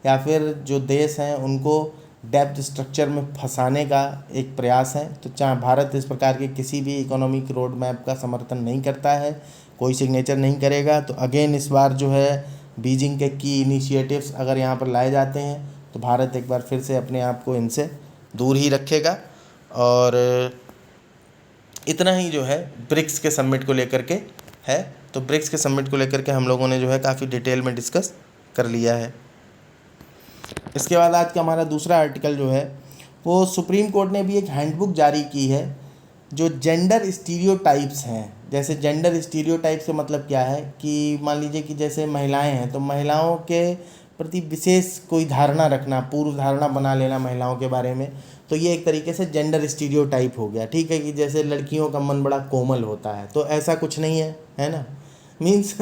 या फिर जो देश हैं उनको डेप्थ स्ट्रक्चर में फंसाने का एक प्रयास है। तो भारत इस प्रकार के किसी भी इकोनॉमिक रोड मैप का समर्थन नहीं करता है, कोई सिग्नेचर नहीं करेगा। तो अगेन इस बार जो है बीजिंग के की इनिशिएटिव्स अगर यहाँ पर लाए जाते हैं तो भारत एक बार फिर से अपने आप को इनसे दूर ही रखेगा। और इतना ही जो है ब्रिक्स के समिट को लेकर के है। तो ब्रिक्स के समिट को लेकर के हम लोगों ने जो है काफ़ी डिटेल में डिस्कस कर लिया है। इसके बाद आज का हमारा दूसरा आर्टिकल जो है वो सुप्रीम कोर्ट ने भी एक हैंडबुक जारी की है जो जेंडर स्टीरियोटाइप्स हैं। जैसे जेंडर स्टीरियोटाइप से मतलब क्या है कि मान लीजिए कि जैसे महिलाएं हैं तो महिलाओं के प्रति विशेष कोई धारणा रखना, पूर्व धारणा बना लेना महिलाओं के बारे में, तो ये एक तरीके से जेंडर स्टीरियोटाइप हो गया। ठीक है कि जैसे लड़कियों का मन बड़ा कोमल होता है, तो ऐसा कुछ नहीं है ना, मीन्स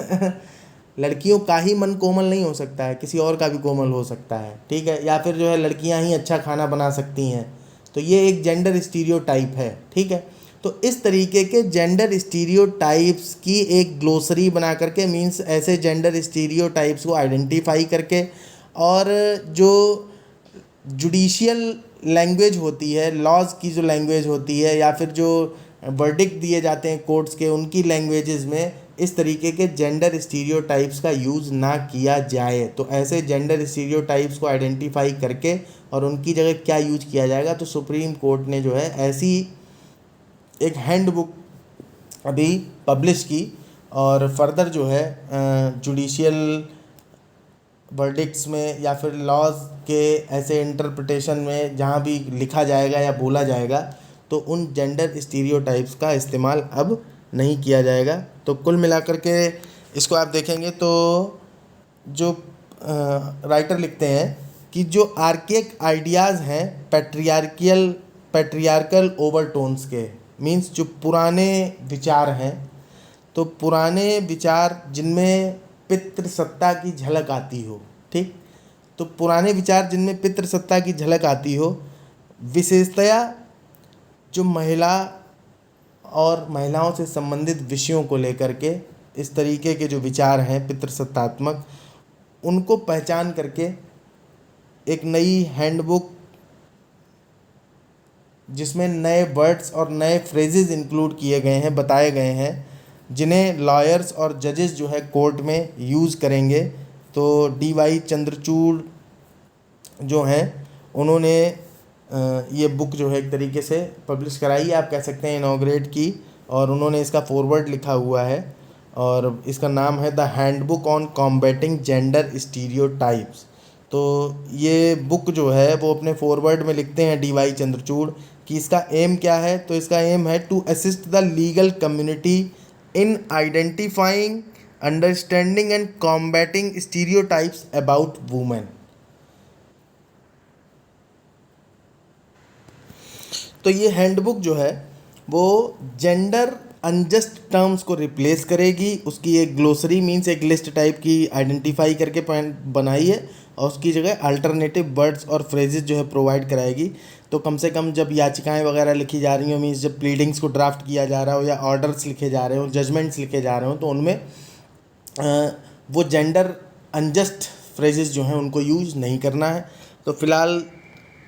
लड़कियों का ही मन कोमल नहीं हो सकता है, किसी और का भी कोमल हो सकता है। ठीक है, या फिर जो है लड़कियां ही अच्छा खाना बना सकती हैं, तो ये एक जेंडर स्टीरियोटाइप है। ठीक है, तो इस तरीके के जेंडर स्टीरियोटाइप्स की एक ग्लोसरी बना करके, मीन्स ऐसे जेंडर स्टीरियोटाइप्स को आइडेंटिफाई करके, और जो जुडिशियल लैंग्वेज होती है, लॉज की जो लैंग्वेज होती है, या फिर जो वर्डिक्ट दिए जाते हैं कोर्ट्स के, उनकी लैंग्वेजेस में इस तरीके के जेंडर स्टीरियोटाइप्स का यूज़ ना किया जाए। तो ऐसे जेंडर स्टीरियोटाइप्स को आइडेंटिफाई करके और उनकी जगह क्या यूज किया जाएगा, तो सुप्रीम कोर्ट ने जो है ऐसी एक हैंडबुक अभी पब्लिश की, और फर्दर जो है जुडिशियल वर्डिक्ट्स में या फिर लॉज के ऐसे इंटरप्रिटेशन में जहाँ भी लिखा जाएगा या बोला जाएगा, तो उन जेंडर स्टीरियोटाइप्स का इस्तेमाल अब नहीं किया जाएगा। तो कुल मिलाकर के इसको आप देखेंगे तो जो राइटर लिखते हैं कि जो आर्केक आइडियाज़ हैं पैट्रियार्कल ओवरटोन्स के, मीन्स जो पुराने विचार हैं, तो पुराने विचार जिनमें पितृसत्ता की झलक आती हो, ठीक, तो पुराने विचार जिनमें पितृसत्ता की झलक आती हो, विशेषतया जो महिला और महिलाओं से संबंधित विषयों को लेकर के इस तरीके के जो विचार हैं पितृसत्तात्मक, उनको पहचान करके एक नई हैंडबुक जिसमें नए वर्ड्स और नए फ्रेजेस इंक्लूड किए गए हैं, बताए गए हैं, जिन्हें लॉयर्स और जजेस जो है कोर्ट में यूज़ करेंगे। तो DY चंद्रचूड़ जो हैं उन्होंने ये बुक जो है एक तरीके से पब्लिश कराई, आप कह सकते हैं इनॉग्रेट की, और उन्होंने इसका फॉरवर्ड लिखा हुआ है और इसका नाम है the handbook on combating gender stereotypes. तो ये बुक जो है वो अपने फॉरवर्ड में लिखते हैं DY चंद्रचूड़ कि इसका एम क्या है, तो इसका एम है to assist the legal community in identifying, understanding and combating stereotypes about women. तो ये हैंडबुक जो है वो जेंडर अनजस्ट टर्म्स को रिप्लेस करेगी, उसकी एक ग्लोसरी मीन्स एक लिस्ट टाइप की आइडेंटिफाई करके बनाई है, और उसकी जगह अल्टरनेटिव वर्ड्स और फ्रेजेस जो है प्रोवाइड कराएगी। तो कम से कम जब याचिकाएं वगैरह लिखी जा रही हो, मीन्स जब प्लीडिंग्स को ड्राफ्ट किया जा रहा हो या ऑर्डर्स लिखे जा रहे हो, जजमेंट्स लिखे जा रहे हो, तो उनमें वो जेंडर अनजस्ट फ्रेजेस जो हैं उनको यूज़ नहीं करना है। तो फिलहाल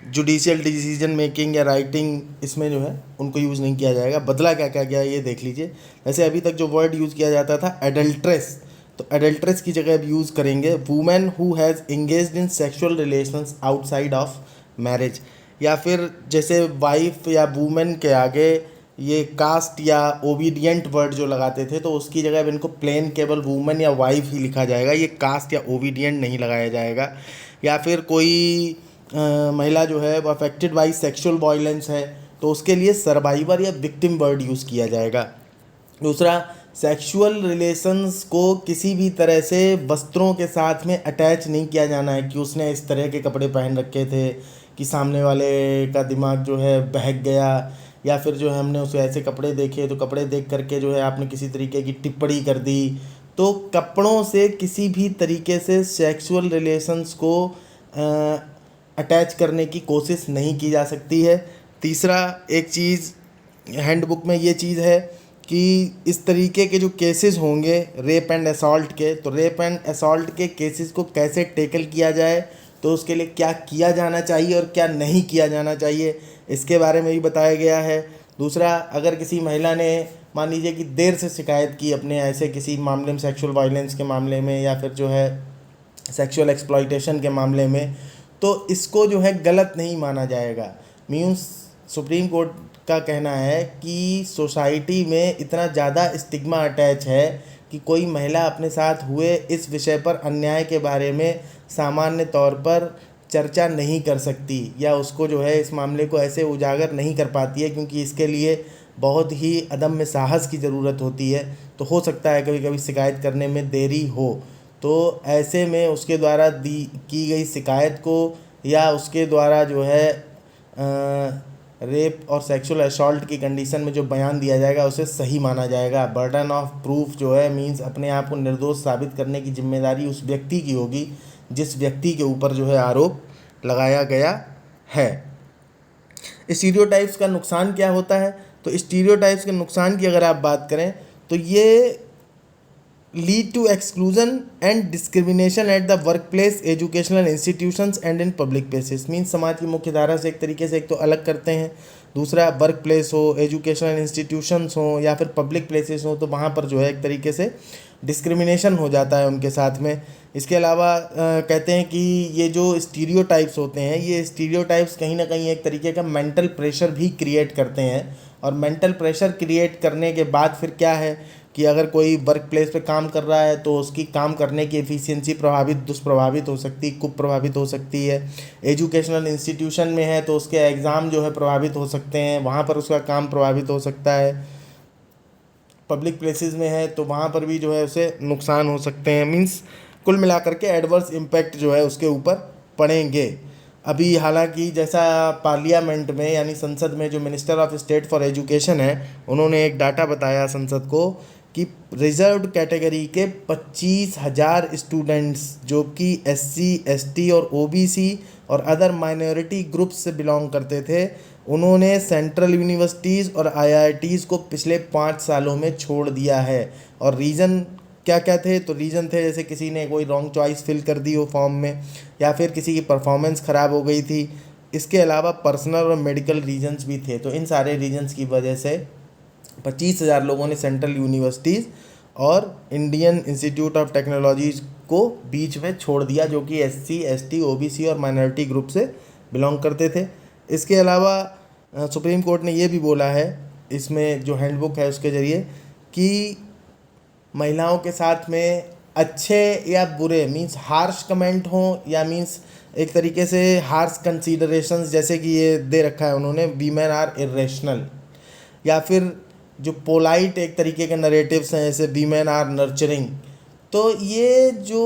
जुडिशियल डिसीजन मेकिंग या राइटिंग इसमें जो है उनको यूज़ नहीं किया जाएगा। बदला क्या क्या गया ये देख लीजिए। वैसे अभी तक जो वर्ड यूज़ किया जाता था एडल्ट्रेस, तो एडल्ट्रेस की जगह अब यूज़ करेंगे women who has engaged in sexual relations outside of marriage, या फिर जैसे वाइफ या वुमेन के आगे ये कास्ट या ओबीडियंट वर्ड जो लगाते थे, तो उसकी जगह अब इनको प्लेन केवल वुमेन या वाइफ ही लिखा जाएगा, ये कास्ट या ओबीडियंट नहीं लगाया जाएगा। या फिर कोई महिला जो है वो अफेक्टेड बाई सेक्सुअल वायलेंस है, तो उसके लिए सर्वाइवर या विक्टिम वर्ड यूज़ किया जाएगा। दूसरा, सेक्सुअल रिलेशंस को किसी भी तरह से वस्त्रों के साथ में अटैच नहीं किया जाना है कि उसने इस तरह के कपड़े पहन रखे थे कि सामने वाले का दिमाग जो है बहक गया, या फिर जो है हमने उसे ऐसे कपड़े देखे तो कपड़े देख करके जो है आपने किसी तरीके की टिप्पणी कर दी। तो कपड़ों से किसी भी तरीके से सेक्सुअल रिलेशंस को अटैच करने की कोशिश नहीं की जा सकती है। तीसरा, एक चीज़ हैंडबुक में ये चीज़ है कि इस तरीके के जो केसेस होंगे रेप एंड असॉल्ट के, तो रेप एंड असॉल्ट के केसेस को कैसे टेकल किया जाए, तो उसके लिए क्या किया जाना चाहिए और क्या नहीं किया जाना चाहिए, इसके बारे में भी बताया गया है। दूसरा, अगर किसी महिला ने मान लीजिए कि देर से शिकायत की अपने ऐसे किसी मामले में, सेक्सुअल वायलेंस के मामले में या फिर जो है सेक्सुअल एक्सप्लॉइटेशन के मामले में, तो इसको जो है गलत नहीं माना जाएगा। मीन्स सुप्रीम कोर्ट का कहना है कि सोसाइटी में इतना ज़्यादा स्टिग्मा अटैच है कि कोई महिला अपने साथ हुए इस विषय पर अन्याय के बारे में सामान्य तौर पर चर्चा नहीं कर सकती, या उसको जो है इस मामले को ऐसे उजागर नहीं कर पाती है, क्योंकि इसके लिए बहुत ही अदम्य साहस की ज़रूरत होती है। तो हो सकता है कभी कभी शिकायत करने में देरी हो, तो ऐसे में उसके द्वारा की गई शिकायत को या उसके द्वारा जो है रेप और सेक्सुअल असॉल्ट की कंडीशन में जो बयान दिया जाएगा उसे सही माना जाएगा। बर्डन ऑफ प्रूफ जो है मीन्स अपने आप को निर्दोष साबित करने की जिम्मेदारी उस व्यक्ति की होगी जिस व्यक्ति के ऊपर जो है आरोप लगाया गया है। स्टीरियोटाइप्स का नुकसान क्या होता है, तो स्टीरियोटाइप्स के नुकसान की अगर आप बात करें तो ये lead to exclusion and discrimination at the work place, educational institutions and in public places. Means समाज की मुख्य धारा से एक तरीके से एक तो अलग करते हैं, दूसरा वर्क प्लेस हो, एजुकेशनल इंस्टीट्यूशंस हो या फिर पब्लिक प्लेसेस हो, तो वहाँ पर जो है एक तरीके से डिस्क्रिमिनेशन हो जाता है उनके साथ में। इसके अलावा कहते हैं कि ये जो स्टीरियोटाइप्स होते हैं, ये स्टीरियोटाइप्स कहीं ना कहीं एक तरीके का मेंटल प्रेशर भी क्रिएट करते हैं, और मेंटल प्रेशर क्रिएट करने के बाद फिर क्या है कि अगर कोई वर्क प्लेस पे काम कर रहा है तो उसकी काम करने की एफिशिएंसी प्रभावित, दुष्प्रभावित हो सकती, कुप्रभावित हो सकती है। एजुकेशनल इंस्टीट्यूशन में है तो उसके एग्ज़ाम जो है प्रभावित हो सकते हैं, वहाँ पर उसका काम प्रभावित हो सकता है। पब्लिक प्लेसेस में है तो वहाँ पर भी जो है उसे नुकसान हो सकते हैं। मीन्स कुल मिलाकर के एडवर्स इम्पैक्ट जो है उसके ऊपर पड़ेंगे। अभी हालांकि जैसा पार्लियामेंट में यानी संसद में जो minister of state for education है, उन्होंने एक डाटा बताया संसद को कि रिजर्व्ड कैटेगरी के 25,000 स्टूडेंट्स जो कि एससी, एसटी और ओबीसी और अदर माइनॉरिटी ग्रुप्स से बिलोंग करते थे, उन्होंने सेंट्रल यूनिवर्सिटीज़ और आईआईटीज़ को पिछले 5 सालों में छोड़ दिया है। और रीज़न क्या क्या थे? तो रीज़न थे जैसे किसी ने कोई रॉन्ग चॉइस फिल कर दी हो फॉर्म में, या फिर किसी की परफॉर्मेंस ख़राब हो गई थी। इसके अलावा पर्सनल और मेडिकल रीजंस भी थे। तो इन सारे रीजंस की वजह से 25,000 लोगों ने सेंट्रल यूनिवर्सिटीज़ और इंडियन इंस्टीट्यूट ऑफ टेक्नोलॉजी को बीच में छोड़ दिया, जो कि एससी, एसटी, ओबीसी और माइनॉरिटी ग्रुप से बिलोंग करते थे। इसके अलावा सुप्रीम कोर्ट ने ये भी बोला है इसमें जो हैंडबुक है उसके ज़रिए कि महिलाओं के साथ में अच्छे या बुरे, मींस हार्श कमेंट हो या मींस एक तरीके से हार्श कंसीडरेशंस, जैसे कि ये दे रखा है उन्होंने, वीमेन आर इरेशनल, या फिर जो पोलाइट एक तरीके के नरेटिव्स हैं जैसे वीमेन आर नर्चरिंग। तो ये जो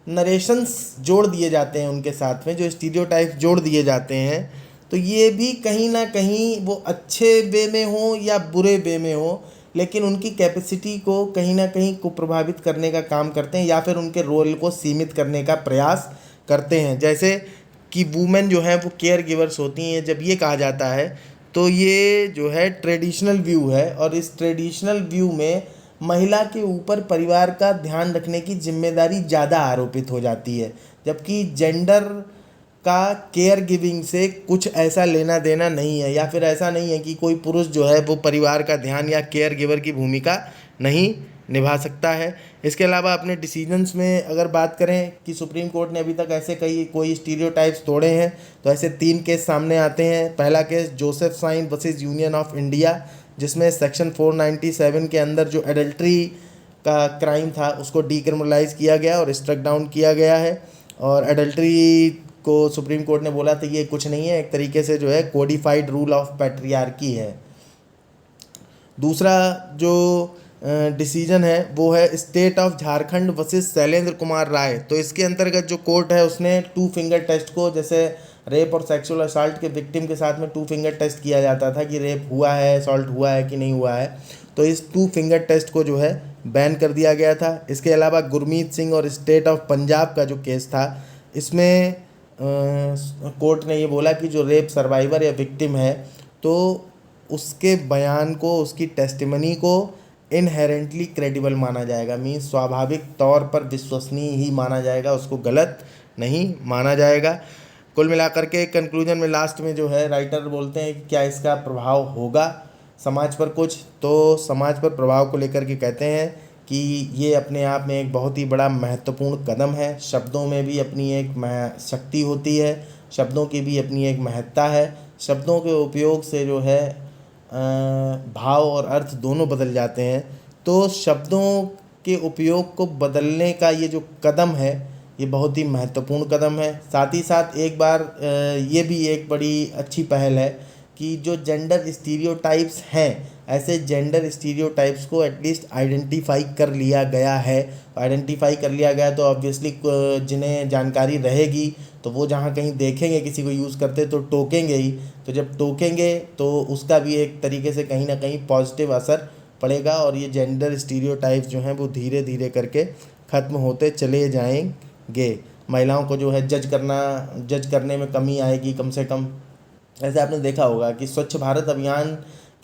नरेशंस जोड़ दिए जाते हैं उनके साथ में, जो स्टीरियोटाइप जोड़ दिए जाते हैं, तो ये भी कहीं ना कहीं वो अच्छे वे में हो या बुरे वे में हो, लेकिन उनकी कैपेसिटी को कहीं ना कहीं कुप्रभावित करने का काम करते हैं या फिर उनके रोल को सीमित करने का प्रयास करते हैं। जैसे कि वुमेन जो है वो केयर गिवर्स होती हैं, जब ये कहा जाता है तो ये जो है ट्रेडिशनल व्यू है, और इस ट्रेडिशनल व्यू में महिला के ऊपर परिवार का ध्यान रखने की जिम्मेदारी ज़्यादा आरोपित हो जाती है, जबकि जेंडर का केयर गिविंग से कुछ ऐसा लेना देना नहीं है, या फिर ऐसा नहीं है कि कोई पुरुष जो है वो परिवार का ध्यान या केयर गिवर की भूमिका नहीं निभा सकता है। इसके अलावा अपने डिसीजंस में अगर बात करें कि सुप्रीम कोर्ट ने अभी तक ऐसे कई कोई स्टीरियोटाइप्स तोड़े हैं, तो ऐसे 3 केस सामने आते हैं। पहला case Joseph Shine versus union of India, जिसमें सेक्शन 497 के अंदर जो एडल्ट्री का क्राइम था उसको डीक्रिमिनलाइज किया गया और स्ट्रक डाउन किया गया है। और एडल्ट्री को सुप्रीम कोर्ट ने बोला था ये कुछ नहीं है, एक तरीके से जो है कोडिफाइड रूल ऑफ पैट्रियार्की है। दूसरा जो डिसीजन है वो है state of Jharkhand versus Shailendra Kumar Rai. तो इसके अंतर्गत जो कोर्ट है उसने 2 फिंगर टेस्ट को, जैसे रेप और सेक्सुअल असॉल्ट के विक्टिम के साथ में 2 फिंगर टेस्ट किया जाता था कि रेप हुआ है, असॉल्ट हुआ है कि नहीं हुआ है, तो इस 2 फिंगर टेस्ट को जो है बैन कर दिया गया था। इसके अलावा गुरमीत सिंह और स्टेट ऑफ पंजाब का जो केस था, इसमें कोर्ट ने ये बोला कि जो रेप सर्वाइवर या विक्टिम है तो उसके बयान को, उसकी टेस्टिमनी को इनहेरेंटली क्रेडिबल माना जाएगा, मीन्स स्वाभाविक तौर पर विश्वसनीय ही माना जाएगा, उसको गलत नहीं माना जाएगा। कुल मिलाकर के कंक्लूजन में लास्ट में जो है राइटर बोलते हैं कि क्या इसका प्रभाव होगा समाज पर कुछ, तो समाज पर प्रभाव को लेकर के कहते हैं कि ये अपने आप में एक बहुत ही बड़ा महत्वपूर्ण कदम है। शब्दों में भी अपनी एक शक्ति होती है, शब्दों की भी अपनी एक महत्ता है। शब्दों के उपयोग से जो है भाव और अर्थ दोनों बदल जाते हैं। तो शब्दों के उपयोग को बदलने का ये जो कदम है ये बहुत ही महत्वपूर्ण कदम है। साथ ही साथ एक बार ये भी एक बड़ी अच्छी पहल है कि जो जेंडर स्टीरियोटाइप्स हैं, ऐसे जेंडर स्टीरियोटाइप्स को एटलीस्ट आइडेंटिफाई कर लिया गया है। आइडेंटिफाई कर लिया गया तो ऑब्वियसली जिन्हें जानकारी रहेगी तो वो जहाँ कहीं देखेंगे किसी को यूज़ करते तो टोकेंगे ही। तो जब टोकेंगे तो उसका भी एक तरीके से कहीं ना कहीं पॉजिटिव असर पड़ेगा, और ये जेंडर स्टीरियोटाइप्स जो हैं वो धीरे धीरे करके ख़त्म होते चले जाएंगे। महिलाओं को जो है जज करने में कमी आएगी कम से कम। ऐसे आपने देखा होगा कि स्वच्छ भारत अभियान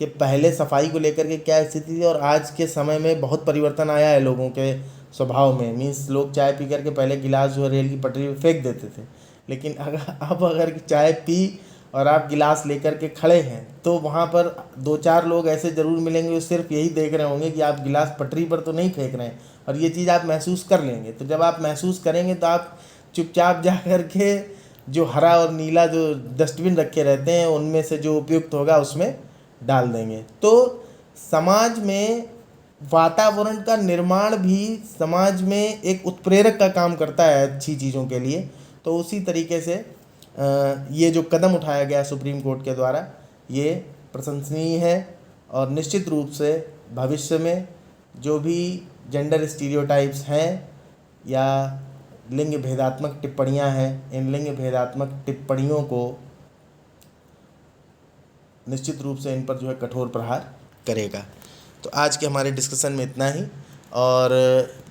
कि पहले सफाई को लेकर के क्या स्थिति थी और आज के समय में बहुत परिवर्तन आया है लोगों के स्वभाव में। मीन्स लोग चाय पी करके पहले गिलास जो है रेल की पटरी पे फेंक देते थे, लेकिन अगर चाय पी और आप गिलास लेकर के खड़े हैं तो वहाँ पर 2-4 लोग ऐसे ज़रूर मिलेंगे जो सिर्फ यही देख रहे होंगे कि आप गिलास पटरी पर तो नहीं फेंक रहे हैं, और ये चीज़ आप महसूस कर लेंगे। तो जब आप महसूस करेंगे तो आप चुपचाप जा कर के जो हरा और नीला जो डस्टबिन रखे रहते हैं उनमें से जो उपयुक्त होगा उसमें डाल देंगे। तो समाज में वातावरण का निर्माण भी समाज में एक उत्प्रेरक का काम करता है अच्छी चीज़ों के लिए। तो उसी तरीके से ये जो कदम उठाया गया सुप्रीम कोर्ट के द्वारा ये प्रशंसनीय है, और निश्चित रूप से भविष्य में जो भी जेंडर स्टीरियोटाइप्स हैं या लिंग भेदात्मक टिप्पणियां हैं, इन लिंग भेदात्मक टिप्पणियों को निश्चित रूप से इन पर जो है कठोर प्रहार करेगा। तो आज के हमारे डिस्कशन में इतना ही, और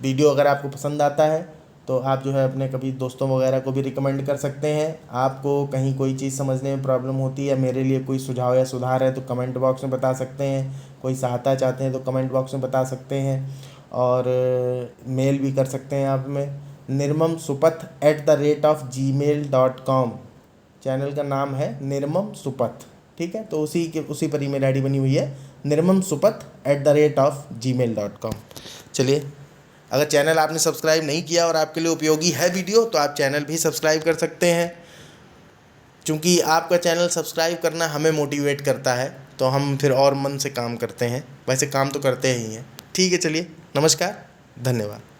वीडियो अगर आपको पसंद आता है तो आप जो है अपने कभी दोस्तों वगैरह को भी रिकमेंड कर सकते हैं। आपको कहीं कोई चीज़ समझने में प्रॉब्लम होती है या मेरे लिए कोई सुझाव या सुधार है तो कमेंट बॉक्स में बता सकते हैं। कोई सहायता चाहते हैं तो कमेंट बॉक्स में बता सकते हैं, और मेल भी कर सकते हैं आप में nirmamsupath@gmail.com। चैनल का नाम है निर्मम सुपथ, ठीक है। तो उसी पर ईमेल आईडी बनी हुई है nirmamsupath@gmail.com। चलिए, अगर चैनल आपने सब्सक्राइब नहीं किया और आपके लिए उपयोगी है वीडियो तो आप चैनल भी सब्सक्राइब कर सकते हैं, क्योंकि आपका चैनल सब्सक्राइब करना हमें मोटिवेट करता है, तो हम फिर और मन से काम करते हैं। वैसे काम तो करते ही हैं। ठीक है, चलिए, नमस्कार, धन्यवाद।